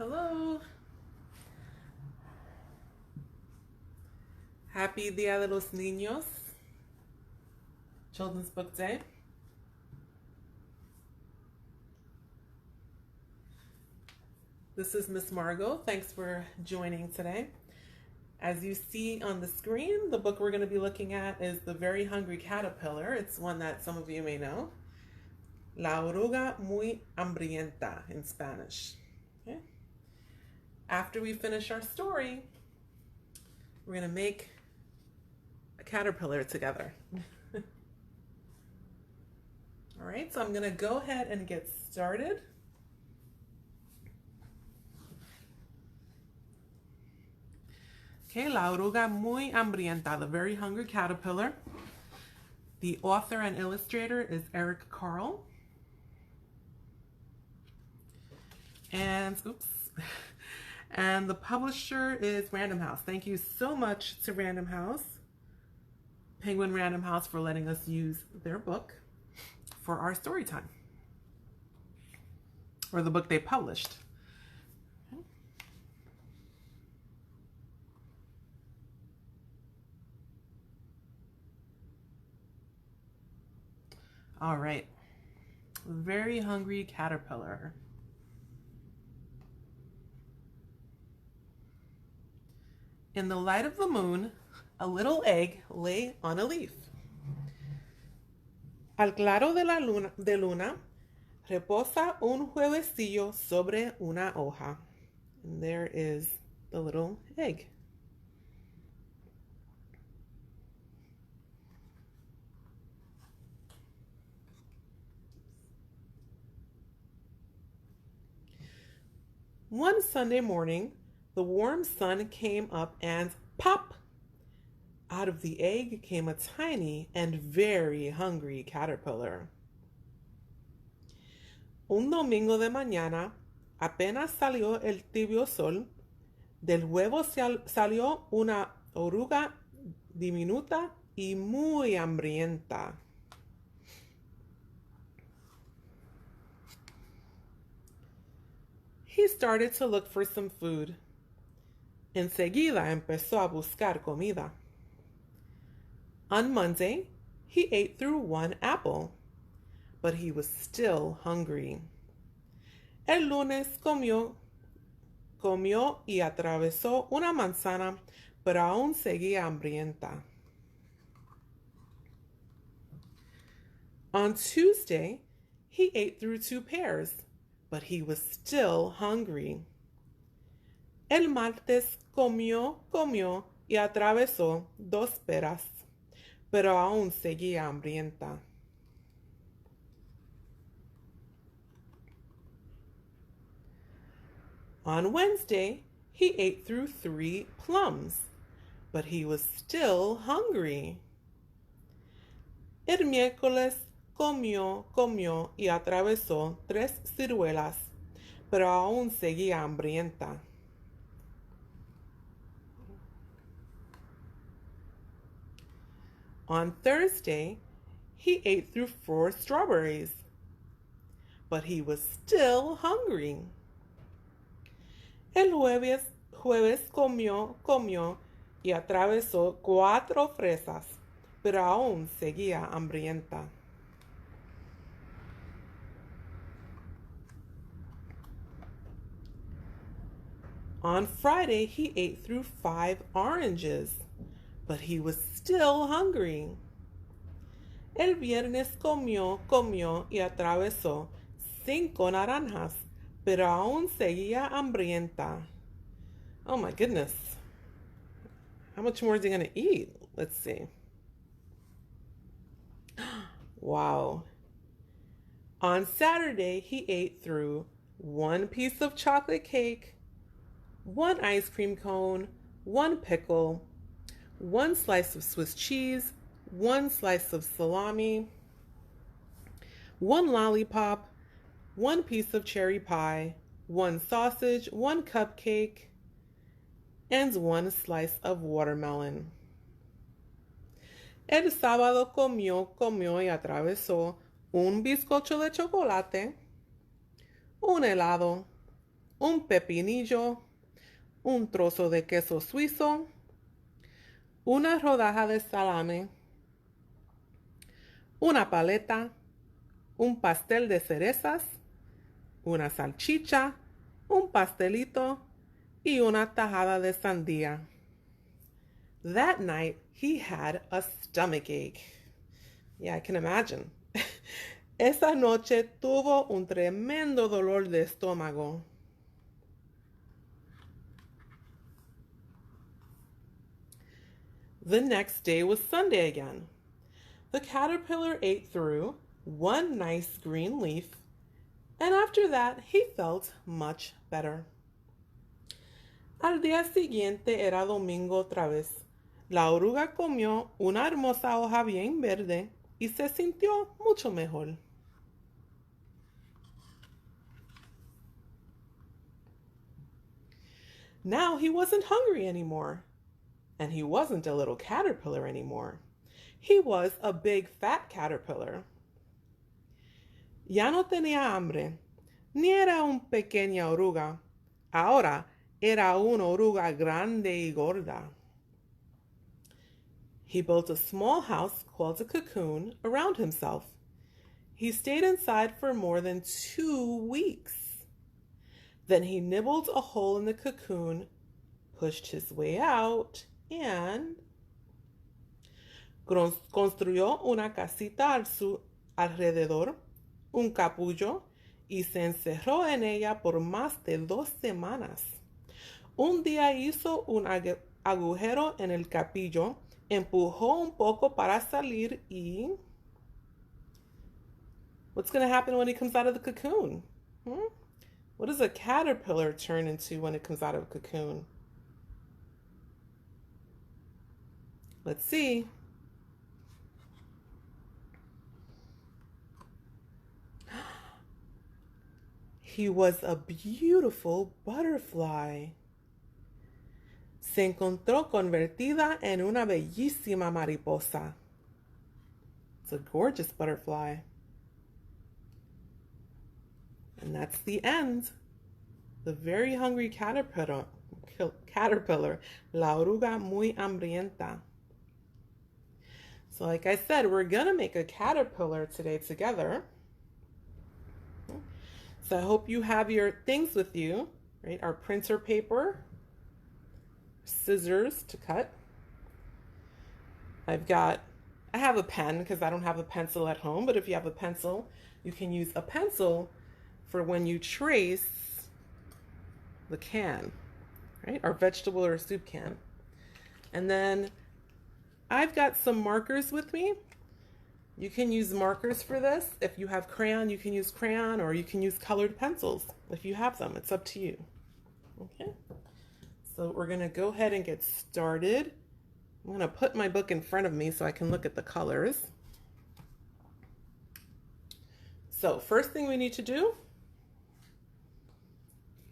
Hello. Happy Dia de los Niños. Children's Book Day. This is Miss Margot. Thanks for joining today. As you see on the screen, the book we're going to be looking at is The Very Hungry Caterpillar. It's one that some of you may know. La Oruga Muy Hambrienta in Spanish. Okay. After we finish our story, we're going to make a caterpillar together. All right, so I'm going to go ahead and get started. Okay, La Oruga Muy Hambrienta, The Very Hungry Caterpillar. The author and illustrator is Eric Carle. And, and the publisher is Random House. Thank you so much to Random House, Penguin Random House, for letting us use their book for our story time, or the book they published. Okay. All right, Very Hungry Caterpillar. In the light of the moon, a little egg lay on a leaf. Al claro de la luna, reposa un huevecillo sobre una hoja. And there is the little egg. One Sunday morning, the warm sun came up and pop! Out of the egg came a tiny and very hungry caterpillar. Un domingo de mañana, apenas salió el tibio sol, del huevo salió una oruga diminuta y muy hambrienta. He started to look for some food. Enseguida empezó a buscar comida. On Monday, he ate through one apple, but he was still hungry. El lunes comió y atravesó una manzana, pero aún seguía hambrienta. On Tuesday, he ate through two pears, but he was still hungry. El martes comió y atravesó dos peras, pero aún seguía hambrienta. On Wednesday, he ate through three plums, but he was still hungry. El miércoles comió y atravesó tres ciruelas, pero aún seguía hambrienta. On Thursday, he ate through four strawberries, but he was still hungry. El jueves comió y atravesó cuatro fresas, pero aún seguía hambrienta. On Friday, he ate through five oranges, but he was still hungry. El viernes comió y atravesó cinco naranjas, pero aún seguía hambrienta. Oh my goodness. How much more is he going to eat? Let's see. Wow. On Saturday, he ate through one piece of chocolate cake, one ice cream cone, one pickle, one slice of Swiss cheese, one slice of salami, one lollipop, one piece of cherry pie, one sausage, one cupcake, and one slice of watermelon. El sábado comió y atravesó un bizcocho de chocolate, un helado, un pepinillo, un trozo de queso suizo, una rodaja de salame, una paleta, un pastel de cerezas, una salchicha, un pastelito, y una tajada de sandía. That night, he had a stomachache. Yeah, I can imagine. Esa noche tuvo un tremendo dolor de estómago. The next day was Sunday again. The caterpillar ate through one nice green leaf, and after that he felt much better. Al día siguiente era domingo otra vez. La oruga comió una hermosa hoja bien verde y se sintió mucho mejor. Now he wasn't hungry anymore, and he wasn't a little caterpillar anymore. He was a big fat caterpillar. Ya no tenía hambre, ni era una pequeña oruga. Ahora era una oruga grande y gorda. He built a small house called a cocoon around himself. He stayed inside for more than 2 weeks. Then he nibbled a hole in the cocoon, pushed his way out, and construyó una casita a su alrededor, un capullo, y se encerró en ella por más de 2 semanas. Un día hizo un agujero en el capillo, empujó un poco para salir y... What's going to happen when he comes out of the cocoon? What does a caterpillar turn into when it comes out of a cocoon? Let's see. He was a beautiful butterfly. Se encontró convertida en una bellísima mariposa. It's a gorgeous butterfly. And that's the end. The very hungry caterpillar, La Oruga Muy Hambrienta. So like I said, we're gonna make a caterpillar today together. So I hope you have your things with you, right? Our printer paper, scissors to cut. I have a pen because I don't have a pencil at home, but if you have a pencil, you can use a pencil for when you trace the can, right? Our vegetable or soup can. And then I've got some markers with me. You can use markers for this. If you have crayon, you can use crayon, or you can use colored pencils if you have them. It's up to you. Okay, so we're gonna go ahead and get started. I'm gonna put my book in front of me so I can look at the colors. So first thing we need to do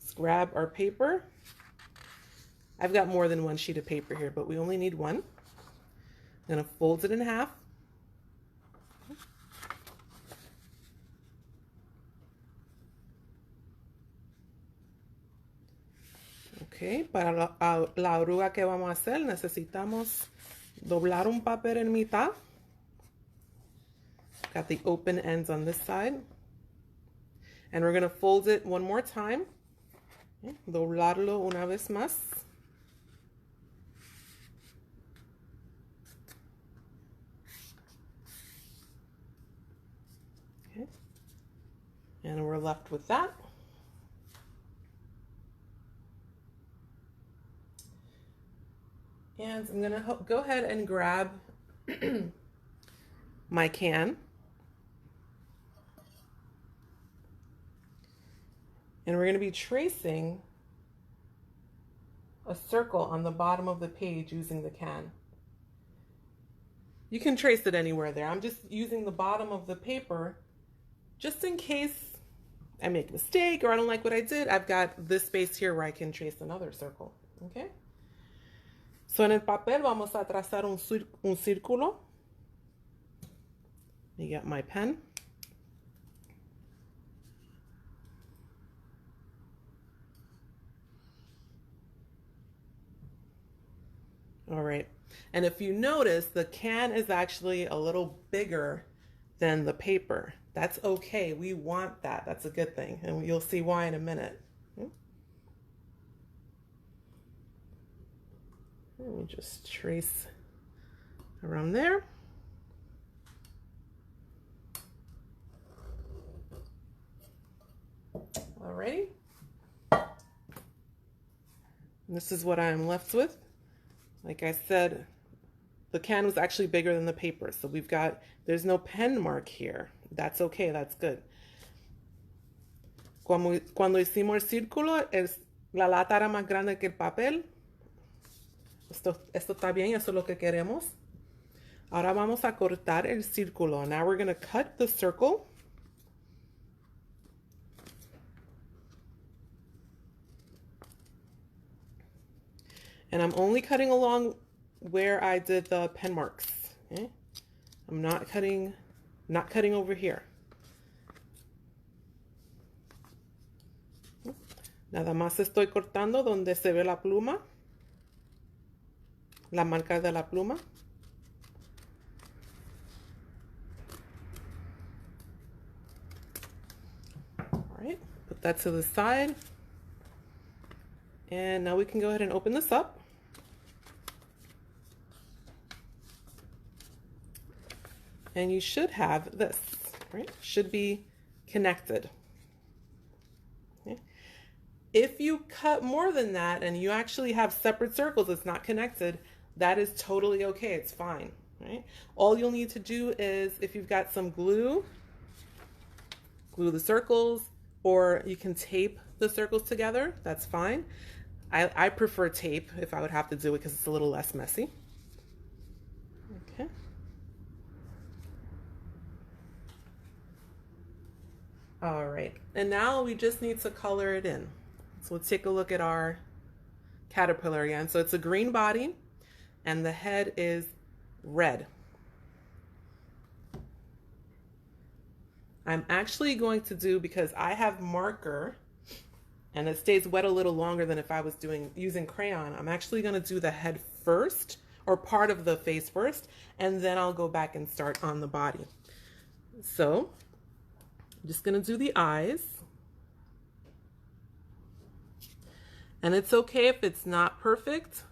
is grab our paper. I've got more than one sheet of paper here, but we only need one. I'm gonna fold it in half. Okay, para la oruga que vamos a hacer necesitamos doblar un papel en mitad. Got the open ends on this side. And we're going to fold it one more time. Okay, doblarlo una vez más. Okay. And we're left with that. And I'm gonna go ahead and grab my can. And we're gonna be tracing a circle on the bottom of the page using the can. You can trace it anywhere there. I'm just using the bottom of the paper just in case I make a mistake or I don't like what I did. I've got this space here where I can trace another circle, okay? So en el papel vamos a trazar un círculo. You got my pen. All right. And if you notice, the can is actually a little bigger than the paper. That's okay. We want that. That's a good thing. And you'll see why in a minute. Let me just trace around there. Alrighty. This is what I'm left with. Like I said, the can was actually bigger than the paper. So there's no pen mark here. That's okay, that's good. Cuando hicimos el círculo, la lata era más grande que el papel. Esto está bien, eso es lo que queremos. Ahora vamos a cortar el círculo. Now we're going to cut the circle. And I'm only cutting along where I did the pen marks. Okay? I'm not cutting over here. Nada más estoy cortando donde se ve la pluma, la marca de la pluma. All right, put that to the side. And now we can go ahead and open this up. And you should have this, right? Should be connected. Okay. If you cut more than that and you actually have separate circles, it's not connected, that is totally okay, it's fine, right? All you'll need to do is, if you've got some glue, glue the circles, or you can tape the circles together, that's fine. I prefer tape if I would have to do it because it's a little less messy. Okay. All right, and now we just need to color it in. So let's take a look at our caterpillar again. So it's a green body and the head is red. I'm actually going to do, because I have marker and it stays wet a little longer than if I was using crayon, I'm actually going to do the head first, or part of the face first, and then I'll go back and start on the body. So I'm just going to do the eyes. And it's okay if it's not perfect.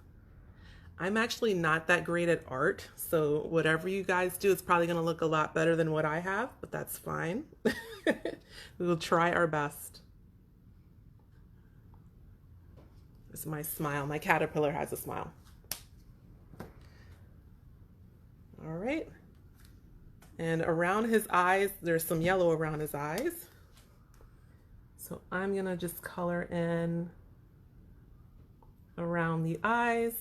I'm actually not that great at art, so whatever you guys do, it's probably going to look a lot better than what I have, but that's fine. We will try our best. This is my smile. My caterpillar has a smile. All right. And around his eyes, there's some yellow around his eyes. So I'm going to just color in around the eyes.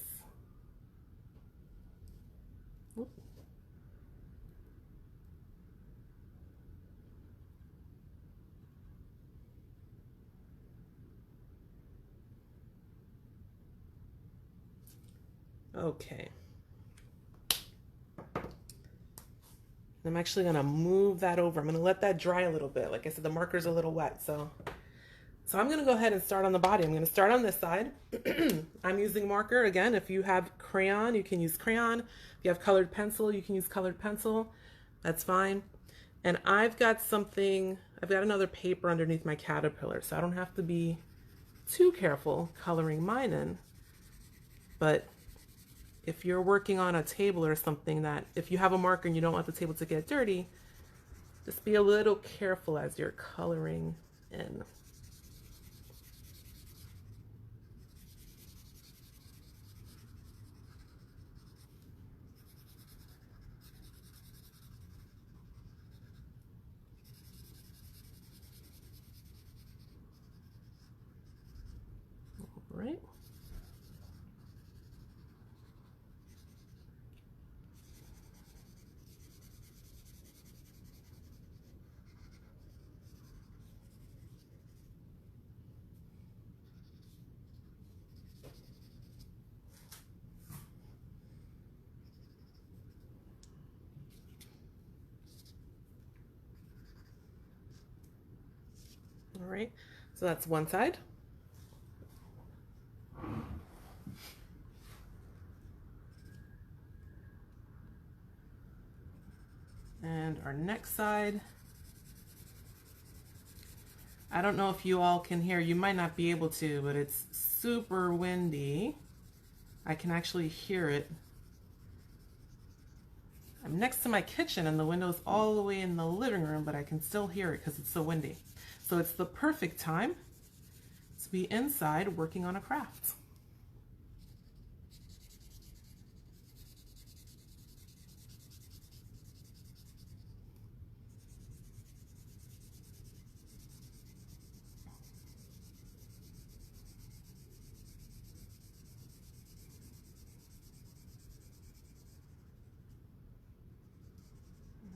Okay. I'm actually going to move that over. I'm going to let that dry a little bit. Like I said, the marker's a little wet, so I'm going to go ahead and start on the body. I'm going to start on this side. I'm using marker. Again, if you have crayon, you can use crayon. If you have colored pencil, you can use colored pencil. That's fine. And I've got another paper underneath my caterpillar, so I don't have to be too careful coloring mine in. But if you're working on a table or something, that if you have a marker and you don't want the table to get dirty, just be a little careful as you're coloring in. All right. All right, so that's one side. And our next side. I don't know if you all can hear, you might not be able to, but it's super windy. I can actually hear it. I'm next to my kitchen and the window's all the way in the living room, but I can still hear it because it's so windy. So it's the perfect time to be inside working on a craft.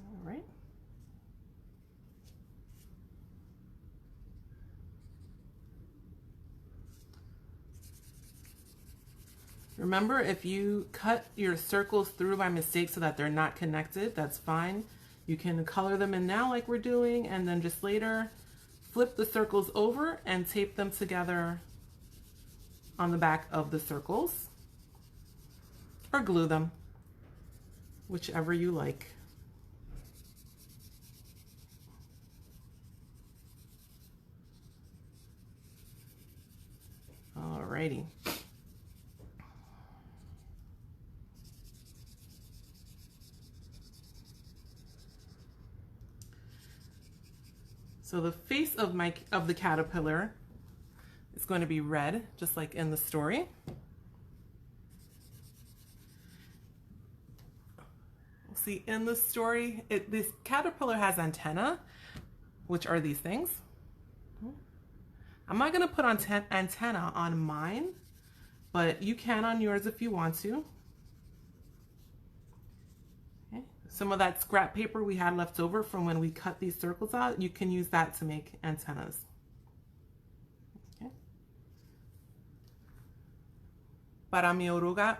All right. Remember, if you cut your circles through by mistake so that they're not connected, that's fine. You can color them in now like we're doing, and then just later flip the circles over and tape them together on the back of the circles, or glue them, whichever you like. Alrighty. So the face of the caterpillar is going to be red, just like in the story. See, in the story, this caterpillar has antennae, which are these things. I'm not going to put antenna on mine, but you can on yours if you want to. Okay. Some of that scrap paper we had left over from when we cut these circles out, you can use that to make antennas. Okay. Para mi oruga,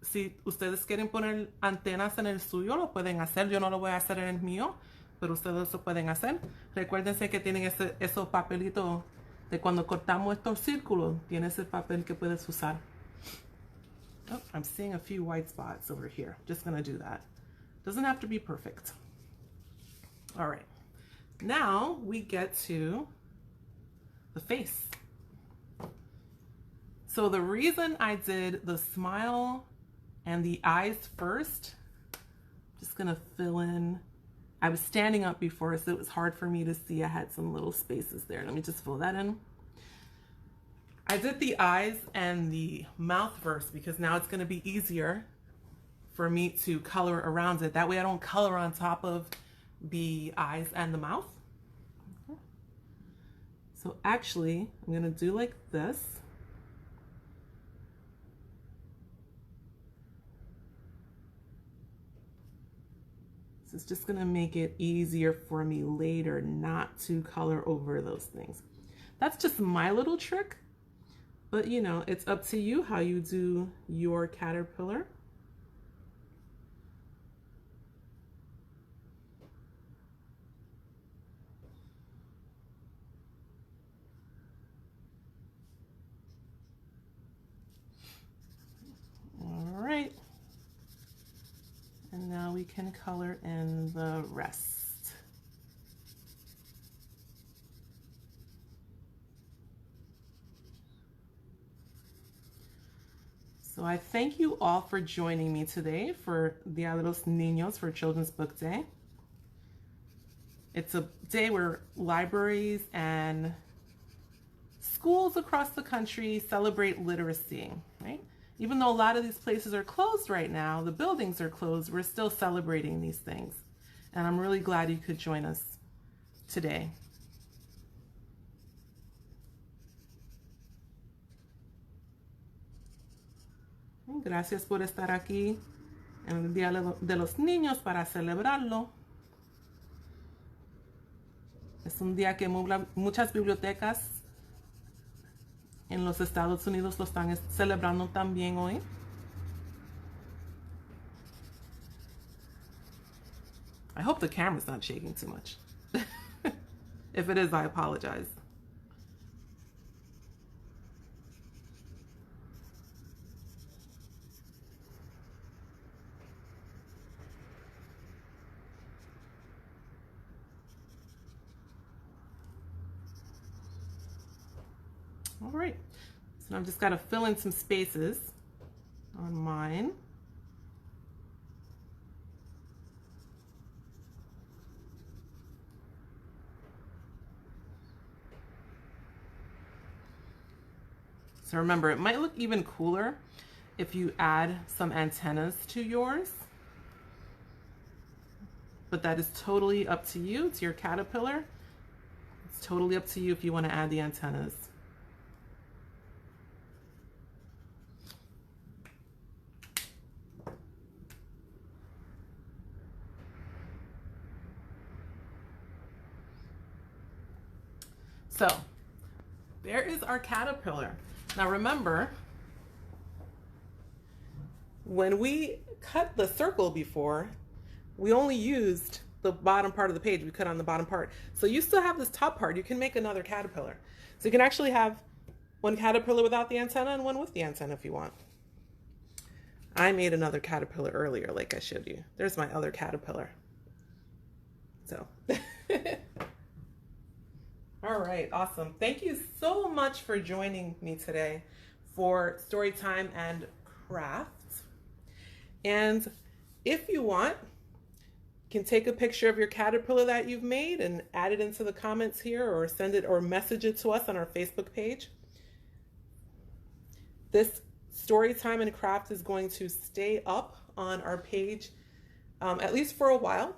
si ustedes quieren poner antenas en el suyo, lo pueden hacer. Yo no lo voy a hacer en el mío, pero ustedes lo pueden hacer. Recuérdense que tienen esos papelitos de cuando cortamos estos círculos. Tienes el papel que puedes usar. Oh, I'm seeing a few white spots over here. Just gonna do that. Doesn't have to be perfect. All right, now we get to the face. So the reason I did the smile and the eyes first, just gonna fill in. I was standing up before, so it was hard for me to see. I had some little spaces there. Let me just fill that in. I did the eyes and the mouth first because now it's gonna be easier for me to color around it. That way I don't color on top of the eyes and the mouth. Okay. So actually, I'm gonna do like this. This is just gonna make it easier for me later not to color over those things. That's just my little trick, but you know, it's up to you how you do your caterpillar. All right. And now we can color in the rest. So I thank you all for joining me today for Dia de los Niños, for Children's Book Day. It's a day where libraries and schools across the country celebrate literacy, right? Even though a lot of these places are closed right now, the buildings are closed, we're still celebrating these things. And I'm really glad you could join us today. Gracias por estar aquí en el Día de los Niños para celebrarlo. Es un día que muchas bibliotecas en los Estados Unidos lo están celebrando también hoy. I hope the camera's not shaking too much. If it is, I apologize. All right, so I've just got to fill in some spaces on mine. So remember, it might look even cooler if you add some antennas to yours, but that is totally up to you. It's your caterpillar. It's totally up to you if you want to add the antennas. So there is our caterpillar. Now remember, when we cut the circle before, we only used the bottom part of the page. We cut on the bottom part. So you still have this top part. You can make another caterpillar. So you can actually have one caterpillar without the antenna and one with the antenna if you want. I made another caterpillar earlier, like I showed you. There's my other caterpillar. So, all right, awesome. Thank you so much for joining me today for Storytime and Crafts. And if you want, you can take a picture of your caterpillar that you've made and add it into the comments here, or send it or message it to us on our Facebook page. This Storytime and Craft is going to stay up on our page at least for a while.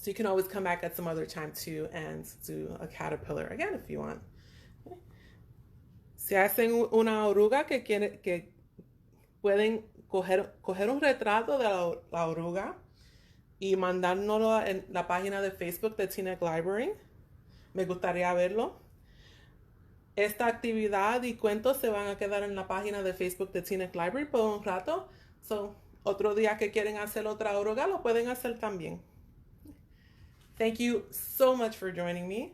So you can always come back at some other time too and do a caterpillar again if you want. Si hacen una oruga que pueden coger un retrato de la oruga y mandárnoslo en la página de Facebook de Teaneck Library. Me gustaría verlo. Esta actividad y cuentos se van a quedar en la página de Facebook de Teaneck Library por un rato. So, otro día que quieren hacer otra oruga, lo pueden hacer también. Thank you so much for joining me.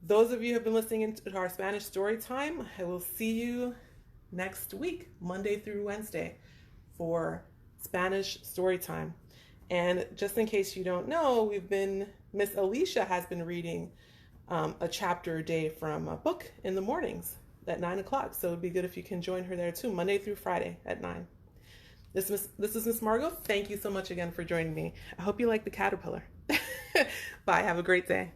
Those of you who have been listening to our Spanish story time, I will see you next week, Monday through Wednesday, for Spanish story time. And just in case you don't know, Miss Alicia has been reading a chapter a day from a book in the mornings at 9 o'clock. So it'd be good if you can join her there too, Monday through Friday at 9. This is Miss Margot. Thank you so much again for joining me. I hope you like the caterpillar. Bye. Have a great day.